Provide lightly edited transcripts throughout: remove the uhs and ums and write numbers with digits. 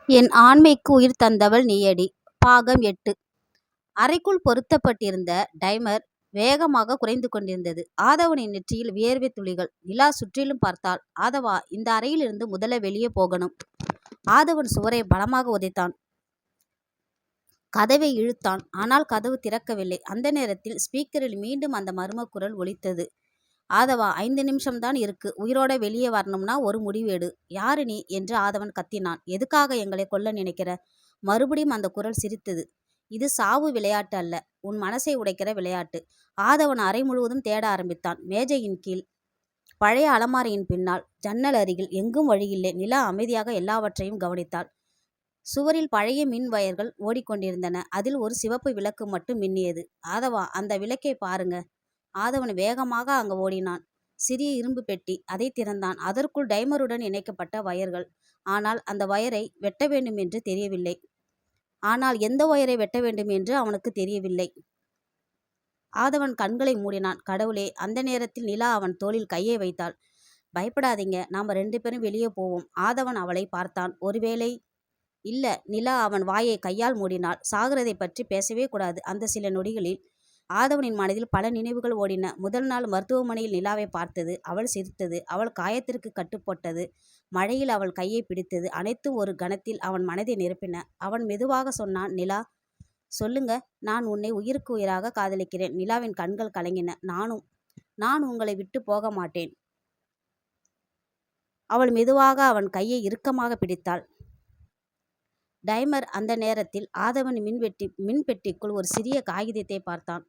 என் ஆண்மைக்கு உயிர் தந்தவள் நீயடி. பாகம் 8. அறைக்குள் பொருத்தப்பட்டிருந்த டைமர் வேகமாக குறைந்து கொண்டிருந்தது. ஆதவனின் நெற்றியில் வியர்வை துளிகள். நிலா சுற்றிலும் பார்த்தாள். ஆதவா, இந்த அறையிலிருந்து முதல்ல வெளியே போகணும். ஆதவன் சுவரை பலமாக உதைத்தான். கதவை இழுத்தான். ஆனால் கதவு திறக்கவில்லை. அந்த நேரத்தில் ஸ்பீக்கரில் மீண்டும் அந்த மர்ம குரல் ஒலித்தது. ஆதவா, 5 நிமிஷம்தான் இருக்கு. உயிரோட வெளியே வரணும்னா ஒரு முடிவு எடு. யாரு நீ என்று ஆதவன் கத்தினான். எதுக்காக எங்களை கொல்ல நினைக்கிற? மறுபடியும் அந்த குரல் சிரித்தது. இது சாவு விளையாட்டு அல்ல, உன் மனசை உடைக்கிற விளையாட்டு. ஆதவன் அறை முழுவதும் தேட ஆரம்பித்தான். மேஜையின் கீழ், பழைய அலமாரியின் பின்னால், ஜன்னல் அருகில், எங்கும் வழியில்லை. நிலா அமைதியாக எல்லாவற்றையும் கவனித்தாள். சுவரில் பழைய மின் வயர்கள் ஓடிக்கொண்டிருந்தன. அதில் ஒரு சிவப்பு விளக்கு மட்டும் மின்னியது. ஆதவா, அந்த விளக்கை பாருங்க. ஆதவன் வேகமாக அங்கு ஓடினான். சிறிய இரும்பு பெட்டி. அதை திறந்தான். அதற்குள் டைமருடன் இணைக்கப்பட்ட வயர்கள். ஆனால் அந்த வயரை வெட்ட வேண்டும் என்று தெரியவில்லை. ஆனால் எந்த வயரை வெட்ட வேண்டும் என்று அவனுக்கு தெரியவில்லை. ஆதவன் கண்களை மூடினான். கடவுளே! அந்த நேரத்தில் நிலா அவன் தோளில் கையை வைத்தாள். பயப்படாதீங்க, நாம 2 பேரும் வெளியே போவோம். ஆதவன் அவளை பார்த்தான். ஒருவேளை இல்ல. நிலா அவன் வாயை கையால் மூடினாள். சாகிறதை பற்றி பேசவே கூடாது. அந்த சில நொடிகளில் ஆதவனின் மனதில் பல நினைவுகள் ஓடின. முதல் நாள் மருத்துவமனையில் நிலாவை பார்த்தது. அவள் சிரித்தது. அவள் காயத்திற்கு கட்டுப்பட்டது. மழையில் அவள் கையை பிடித்தது. அனைத்தும் ஒரு கணத்தில் அவன் மனதை நிரப்பின. அவன் மெதுவாக சொன்னான், நிலா, சொல்லுங்க. நான் உன்னை உயிருக்கு உயிராக காதலிக்கிறேன். நிலாவின் கண்கள் கலங்கின. நான் உங்களை விட்டு போக மாட்டேன். அவள் மெதுவாக அவன் கையை இறுக்கமாக பிடித்தாள். டைமர். அந்த நேரத்தில் ஆதவன் மின்பெட்டிக்குள் ஒரு சிறிய காகிதத்தை பார்த்தான்.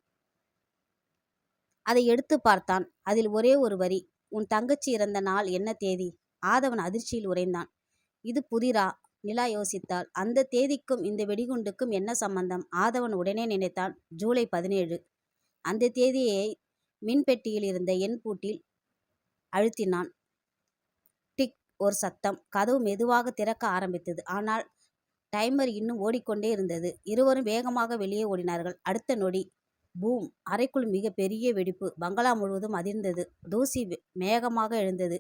அதை எடுத்து பார்த்தான். அதில் ஒரே ஒரு வரி. உன் தங்கச்சி இறந்த நாள் என்ன தேதி? ஆதவன் அதிர்ச்சியில் உறைந்தான். இது புதிரா? நிலா யோசித்தாள். அந்த தேதிக்கும் இந்த வெடிகுண்டுக்கும் என்ன சம்பந்தம்? ஆதவன் உடனே நினைத்தான், ஜூலை 17. அந்த தேதியை மின்பெட்டியில் இருந்த எண் பூட்டில் அழுத்தினான். டிக். ஒரு சத்தம். கதவு மெதுவாக திறக்க ஆரம்பித்தது. ஆனால் டைமர் இன்னும் ஓடிக்கொண்டே இருந்தது. இருவரும் வேகமாக வெளியே ஓடினார்கள். அடுத்த நொடி பூம்! அறைக்குள் மிக பெரிய வெடிப்பு. பங்களா முழுவதும் அதிர்ந்தது. தூசி மேகமாக எழுந்தது.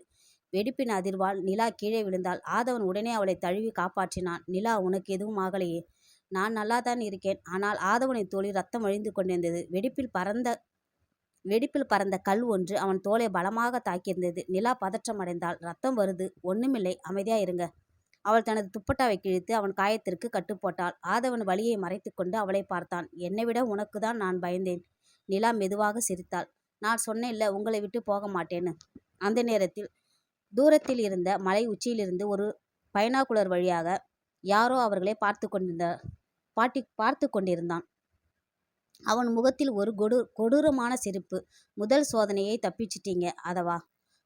வெடிப்பின் அதிர்வால் நிலா கீழே விழுந்தாள். ஆதவன் உடனே அவளை தழுவி காப்பாற்றினான். நிலா, உனக்கு எதுவும் ஆகலையே? நான் நல்லாதான் இருக்கேன். ஆனால் ஆதவனின் தோளில் ரத்தம் வழிந்து கொண்டிருந்தது. வெடிப்பில் பறந்த கல் ஒன்று அவன் தோலை பலமாக தாக்கியிருந்தது. நிலா பதற்றம் அடைந்தாள். ரத்தம் வருது. ஒண்ணுமில்லை, அமைதியா இருங்க. அவள் தனது துப்பட்டாவை கிழித்து அவன் காயத்திற்கு கட்டுப்போட்டாள். ஆதவன் வலியை மறைத்து கொண்டு அவளை பார்த்தான். என்னை விட உனக்கு தான் நான் பயந்தேன். நிலா மெதுவாக சிரித்தாள். நான் சொன்னேன்ல, உங்களை விட்டு போக மாட்டேன்னு. அந்த நேரத்தில் தூரத்தில் இருந்த மலை உச்சியிலிருந்து ஒரு பைனாகுலர் வழியாக யாரோ அவர்களை பார்த்து கொண்டிருந்தான். அவன் முகத்தில் ஒரு கொடூரமான சிரிப்பு. முதல் சோதனையை தப்பிச்சிட்டீங்க ஆதவா.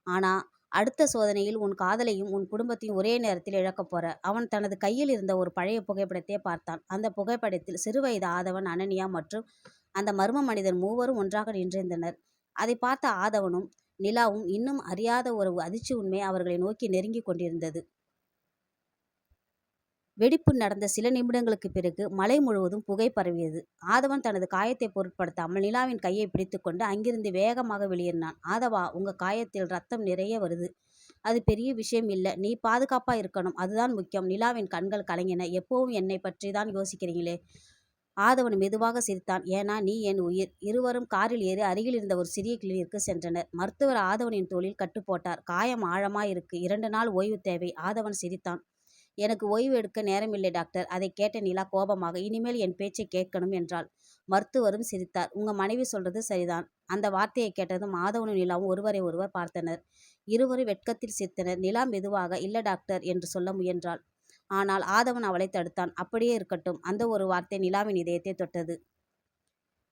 ஆனா அடுத்த சோதனையில் உன் காதலையும் உன் குடும்பத்தையும் ஒரே நேரத்தில் இழக்கப் போற. அவன் தனது கையில் இருந்த ஒரு பழைய புகைப்படத்தை பார்த்தான். அந்த புகைப்படத்தில் சிறுவயது ஆதவன், அனன்யா மற்றும் அந்த மர்ம மனிதன் மூவரும் ஒன்றாக நின்றிருந்தனர். அதை பார்த்த ஆதவனும் நிலாவும் இன்னும் அறியாத ஒரு அதிர்ச்சி உண்மை அவர்களை நோக்கி நெருங்கி கொண்டிருந்தது. வெடிப்பு நடந்த சில நிமிடங்களுக்கு பிறகு மலை முழுவதும் புகை பரவியது. ஆதவன் தனது காயத்தை பொருட்படுத்தாமல் நிலாவின் கையை பிடித்துக்கொண்டு அங்கிருந்து வேகமாக வெளியேறினான். ஆதவா, உங்க காயத்தில் ரத்தம் நிறைய வருது. அது பெரிய விஷயம் இல்ல. நீ பாதுகாப்பா இருக்கணும். அதுதான் முக்கியம். நிலாவின் கண்கள் கலங்கின. எப்பவும் என்னை பற்றி தான் யோசிக்கிறீங்களே? ஆதவன் மெதுவாக சிரித்தான். ஏன்னா நீ என் உயிர். இருவரும் காரில் ஏறி அருகில் இருந்த ஒரு சிறிய கிளினிற்கு சென்றனர். மருத்துவர் ஆதவனின் தோளில் கட்டு போட்டார். காயம் ஆழமாயிருக்கு. 2 நாள் ஓய்வு தேவை. ஆதவன் சிரித்தான். எனக்கு ஓய்வு எடுக்க நேரமில்லை டாக்டர். அதை கேட்ட நிலா கோபமாக, இனிமேல் என் பேச்சை கேட்கணும் என்றாள். மருத்துவரும் சிரித்தார். உங்க மனைவி சொல்றது சரிதான். அந்த வார்த்தையை கேட்டதும் ஆதவனும் நிலாவும் ஒருவரை ஒருவர் பார்த்தனர். இருவரும் வெட்கத்தில் சிரித்தனர். நிலா மெதுவாக, இல்ல டாக்டர் என்று சொல்ல முயன்றாள். ஆனால் ஆதவன் அவளை தடுத்தான். அப்படியே இருக்கட்டும். அந்த ஒரு வார்த்தை நிலாவின் இதயத்தை தொட்டது.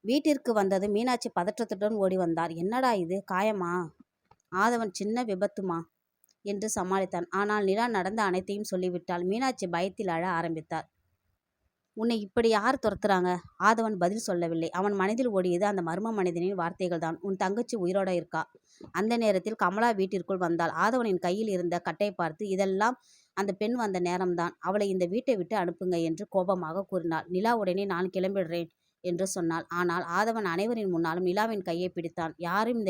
வீட்டிற்கு வந்ததும் மீனாட்சி பதற்றத்துடன் ஓடி வந்தார். என்னடா இது, காயமா? ஆதவன், சின்ன விபத்துமா என்று சமாளித்தான். ஆனால் நிலா நடந்த அனைத்தையும் சொல்லிவிட்டாள். மீனாட்சி பயத்தில் அழ ஆரம்பித்தார். உன்னை இப்படி யார் துரத்துறாங்க? ஆதவன் பதில் சொல்லவில்லை. அவன் மனதில் ஓடியது அந்த மர்ம மனிதனின் வார்த்தைகள் தான். உன் தங்கச்சி உயிரோட இருக்கா. அந்த நேரத்தில் கமலா வீட்டிற்குள் வந்தாள். ஆதவனின் கையில் இருந்த கட்டை பார்த்து, இதெல்லாம் அந்த பெண் வந்த நேரம்தான். அவளை இந்த வீட்டை விட்டு அனுப்புங்க என்று கோபமாக கூறினாள். நிலா உடனே நான் கிளம்பிடுறேன் என்று சொன்னாள். ஆனால் ஆதவன் அனைவரின் முன்னாலும் நிலாவின் கையை பிடித்தான். யாரும்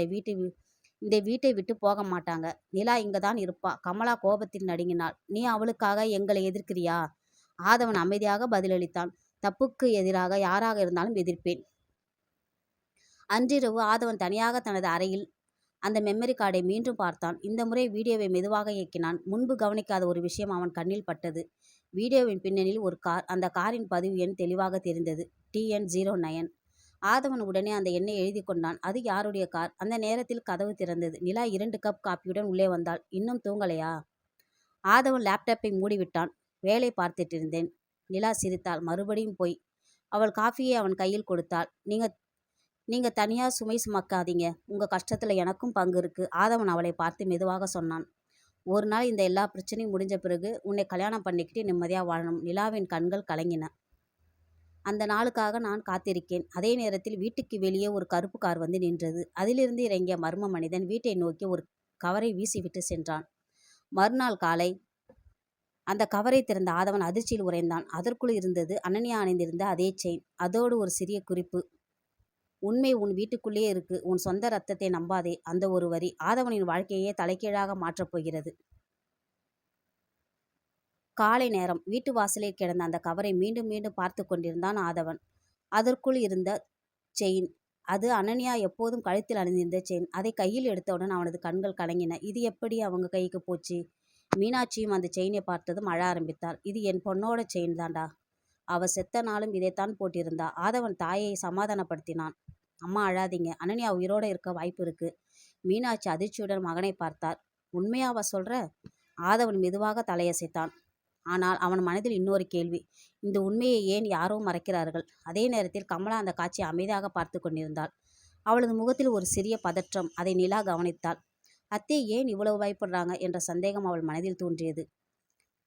இந்த வீட்டை விட்டு போக மாட்டாங்க. நிலா இங்கதான் இருப்பா. கமலா கோபத்தில் நடுங்கினாள். நீ அவளுக்காக எங்களை எதிர்க்கிறியா? ஆதவன் அமைதியாக பதிலளித்தான். தப்புக்கு எதிராக யாராக இருந்தாலும் எதிர்ப்பேன். அன்றிரவு ஆதவன் தனியாக தனது அறையில் அந்த மெமரி கார்டை மீண்டும் பார்த்தான். இந்த முறை வீடியோவை மெதுவாக இயக்கினான். முன்பு கவனிக்காத ஒரு விஷயம் அவன் கண்ணில் பட்டது. வீடியோவின் பின்னணியில் ஒரு கார். அந்த காரின் பதிவு எண் தெளிவாக தெரிந்தது. TN09. ஆதவன் உடனே அந்த எண்ணை எழுதி கொண்டான். அது யாருடைய கார்? அந்த நேரத்தில் கதவு திறந்தது. நிலா 2 கப் காப்பியுடன் உள்ளே வந்தாள். இன்னும் தூங்கலையா? ஆதவன் லேப்டாப்பை மூடிவிட்டான். வேலை பார்த்துட்டிருந்தேன். நிலா சிரித்தாள். மறுபடியும் போய். அவள் காஃபியை அவன் கையில் கொடுத்தாள். நீங்க தனியா சுமை சுமக்காதீங்க. உங்க கஷ்டத்துல எனக்கும் பங்கு இருக்கு. ஆதவன் அவளை பார்த்து மெதுவாக சொன்னான். ஒரு நாள் இந்த எல்லா பிரச்சனையும் முடிஞ்ச பிறகு உன்னை கல்யாணம் பண்ணிக்கிட்டு நிம்மதியா வாழணும். நிலாவின் கண்கள் கலங்கின. அந்த நாளுக்காக நான் காத்திருக்கேன். அதே நேரத்தில் வீட்டுக்கு வெளியே ஒரு கருப்பு கார் வந்து நின்றது. அதிலிருந்து இறங்கிய மர்ம மனிதன் வீட்டை நோக்கி ஒரு கவரை வீசிவிட்டு சென்றான். மறுநாள் காலை அந்த கவரை திறந்த ஆதவன் அதிர்ச்சியில் உறைந்தான். அதற்குள் இருந்தது அனன்யா அணிந்திருந்த அதே செயின். அதோடு ஒரு சிறிய குறிப்பு. உண்மை உன் வீட்டுக்குள்ளேயே இருக்கு. உன் சொந்த ரத்தத்தை நம்பாதே. அந்த ஒரு வரி ஆதவனின் வாழ்க்கையே தலைகீழாக மாற்றப் போகிறது. காலை நேரம். வீட்டு வாசலில் கிடந்த அந்த கவரை மீண்டும் மீண்டும் பார்த்து கொண்டிருந்தான் ஆதவன். அதற்குள் இருந்த செயின். அது அனன்யா எப்போதும் கழுத்தில் அணிந்திருந்த செயின். அதை கையில் எடுத்தவுடன் அவனது கண்கள் கலங்கின. இது எப்படி அவங்க கைக்கு போச்சு? மீனாட்சியும் அந்த செயினை பார்த்ததும் அழ ஆரம்பித்தாள். இது என் பொண்ணோட செயின் தாண்டா. அவ செத்த நாளும் இதைத்தான் போட்டிருந்தா. ஆதவன் தாயை சமாதானப்படுத்தினான். அம்மா அழாதீங்க. அனன்யா உயிரோட இருக்க வாய்ப்பு இருக்கு. மீனாட்சி அதிர்ச்சியுடன் மகனை பார்த்தார். உண்மையாவா சொல்ற? ஆதவன் மெதுவாக தலையசைத்தான். ஆனால் அவன் மனதில் இன்னொரு கேள்வி. இந்த உண்மையை ஏன் யாரோ மறைக்கிறார்கள்? அதே நேரத்தில் கமலா அந்த காட்சியை அமைதியாக பார்த்து கொண்டிருந்தாள். அவளது முகத்தில் ஒரு சிறிய பதற்றம். அதை நிலா கவனித்தாள். அத்தை ஏன் இவ்வளவு பயப்படுறாங்க என்ற சந்தேகம் அவள் மனதில் தோன்றியது.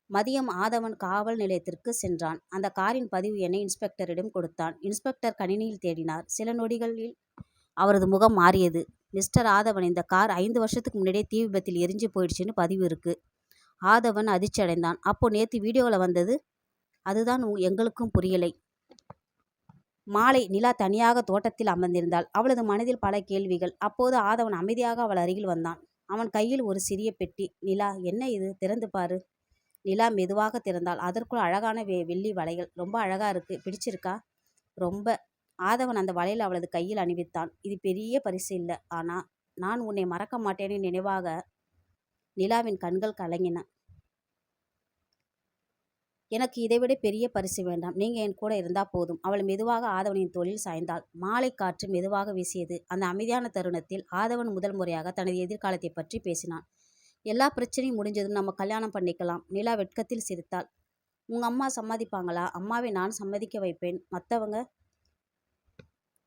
மதியம் ஆதவன் காவல் நிலையத்திற்கு சென்றான். அந்த காரின் பதிவு எண்ணை இன்ஸ்பெக்டரிடம் கொடுத்தான். இன்ஸ்பெக்டர் கணினியில் தேடினார். சில நொடிகளில் அவரது முகம் மாறியது. மிஸ்டர் ஆதவன், இந்த கார் 5 வருஷத்துக்கு முன்னாடியே தீ விபத்தில் எரிஞ்சு போயிடுச்சுன்னு பதிவு இருக்கு. ஆதவன் அதிர்ச்சி அடைந்தான். அப்போ நேத்து வீடியோவில் வந்தது? அதுதான் எங்களுக்கும் புரியலை. மாலை. நிலா தனியாக தோட்டத்தில் அமர்ந்திருந்தாள். அவளது மனதில் பல கேள்விகள். அப்போது ஆதவன் அமைதியாக அவள் அருகில் வந்தான். அவன் கையில் ஒரு சிறிய பெட்டி. நிலா, என்ன இது? திறந்து பாரு. நிலா மெதுவாக திறந்தாள். அதற்குள் அழகான வெள்ளி வளையல். ரொம்ப அழகா இருக்கு. பிடிச்சிருக்கா? ரொம்ப. ஆதவன் அந்த வளையல் அவளது கையில் அணிவித்தான். இது பெரிய பரிசு இல்லை, ஆனா நான் உன்னை மறக்க மாட்டேன்னு நினைவாக. நிலாவின் கண்கள் கலங்கின. எனக்கு இதைவிட பெரிய பரிசு வேண்டாம். நீங்க என் கூட இருந்தா போதும். அவள் மெதுவாக ஆதவனின் தோளில் சாய்ந்தாள். மாலை காற்று மெதுவாக வீசியது. அந்த அமைதியான தருணத்தில் ஆதவன் முதல் முறையாக தனது எதிர்காலத்தை பற்றி பேசினான். எல்லா பிரச்சனையும் முடிஞ்சதும் நம்ம கல்யாணம் பண்ணிக்கலாம். நிலா வெட்கத்தில் சிரித்தாள். உங்க அம்மா சம்மதிப்பாங்களா? அம்மாவை நான் சம்மதிக்க வைப்பேன். மற்றவங்க?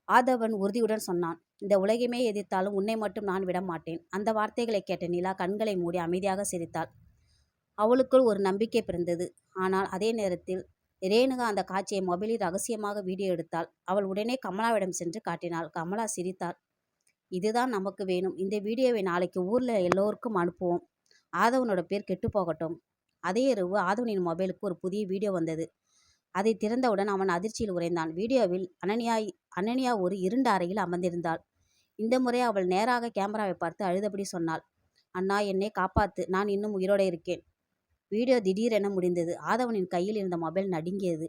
ஆதவன் உறுதியுடன் சொன்னான். இந்த உலகமே எதிர்த்தாலும் உன்னை மட்டும் நான் விட மாட்டேன். அந்த வார்த்தைகளை கேட்ட நிலா கண்களை மூடி அமைதியாக சிரித்தாள். அவளுக்குள் ஒரு நம்பிக்கை பிறந்தது. ஆனால் அதே நேரத்தில் ரேணுகா அந்த காட்சியை மொபைலில் ரகசியமாக வீடியோ எடுத்தாள். அவள் உடனே கமலாவிடம் சென்று காட்டினாள். கமலா சிரித்தாள். இதுதான் நமக்கு வேணும். இந்த வீடியோவை நாளைக்கு ஊர்ல எல்லோருக்கும் அனுப்புவோம். ஆதவனோட பேர் கெட்டு போகட்டும். அதே இரவு ஆதவனின் மொபைலுக்கு ஒரு புதிய வீடியோ வந்தது. அதை திறந்தவுடன் அவன் அதிர்ச்சியில் உறைந்தான். வீடியோவில் அனன்யா ஒரு இருண்ட அறையில் அமர்ந்திருந்தாள். இந்த முறை அவள் நேராக கேமராவை பார்த்து அழுதபடி சொன்னாள். அண்ணா, என்னை காப்பாத்து. நான் இன்னும் உயிரோடு இருக்கேன். வீடியோ திடீரென முடிந்தது. ஆதவனின் கையில் இருந்த மொபைல் நடுங்கியது.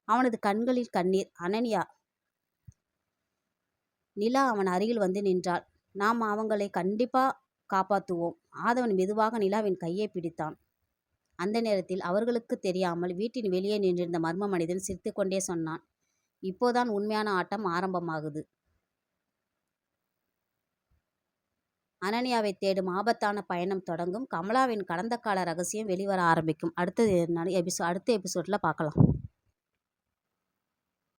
அவனது கண்களில் கண்ணீர். அனன்யா. நிலா அவன் அருகில் வந்து நின்றாள். நாம் அவங்களை கண்டிப்பா காப்பாற்றுவோம். ஆதவன் மெதுவாக நிலாவின் கையை பிடித்தான். அந்த நேரத்தில் அவர்களுக்கு தெரியாமல் வீட்டின் வெளியே நின்றிருந்த மர்ம மனிதன் சிரித்து கொண்டே சொன்னான். இப்போதான் உண்மையான ஆட்டம் ஆரம்பமாகுது. அனன்யாவை தேடும் ஆபத்தான பயணம் தொடங்கும். கமலாவின் கடந்த கால ரகசியம் வெளிவர ஆரம்பிக்கும். அடுத்த எபிசோட்ல பார்க்கலாம்.